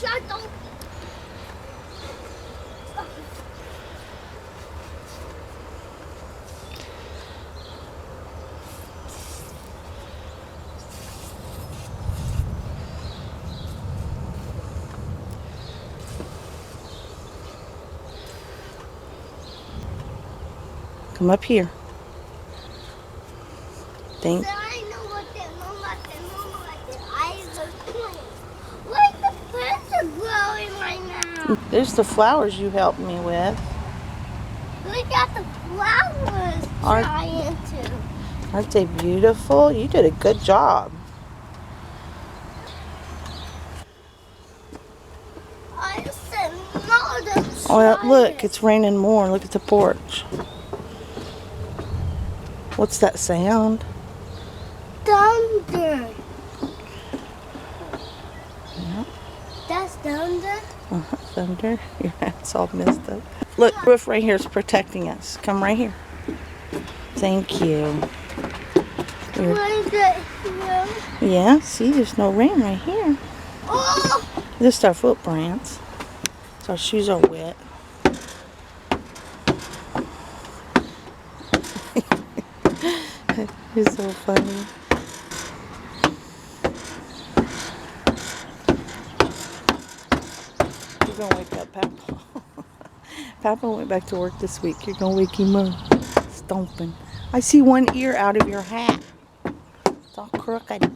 shut up. Come up here. Think. So I know what that mama, the eyes are doing. Look, the plants are growing right now. There's the flowers you helped me with. Look at the flowers trying to. Aren't they beautiful? You did a good job. I said no, that's Well, look, it's raining more. Look at the porch. What's that sound? Thunder. Yeah. That's thunder? Thunder. Your hat's all messed up. Look, the roof right here is protecting us. Come right here. Thank you. What is it? Yeah, see, there's no rain right here. Oh! This is our footprints. So our shoes are wet. It's so funny. You're gonna wake up Papa. Papa went back to work this week. You're gonna wake him up. Stomping. I see one ear out of your hat. It's all crooked.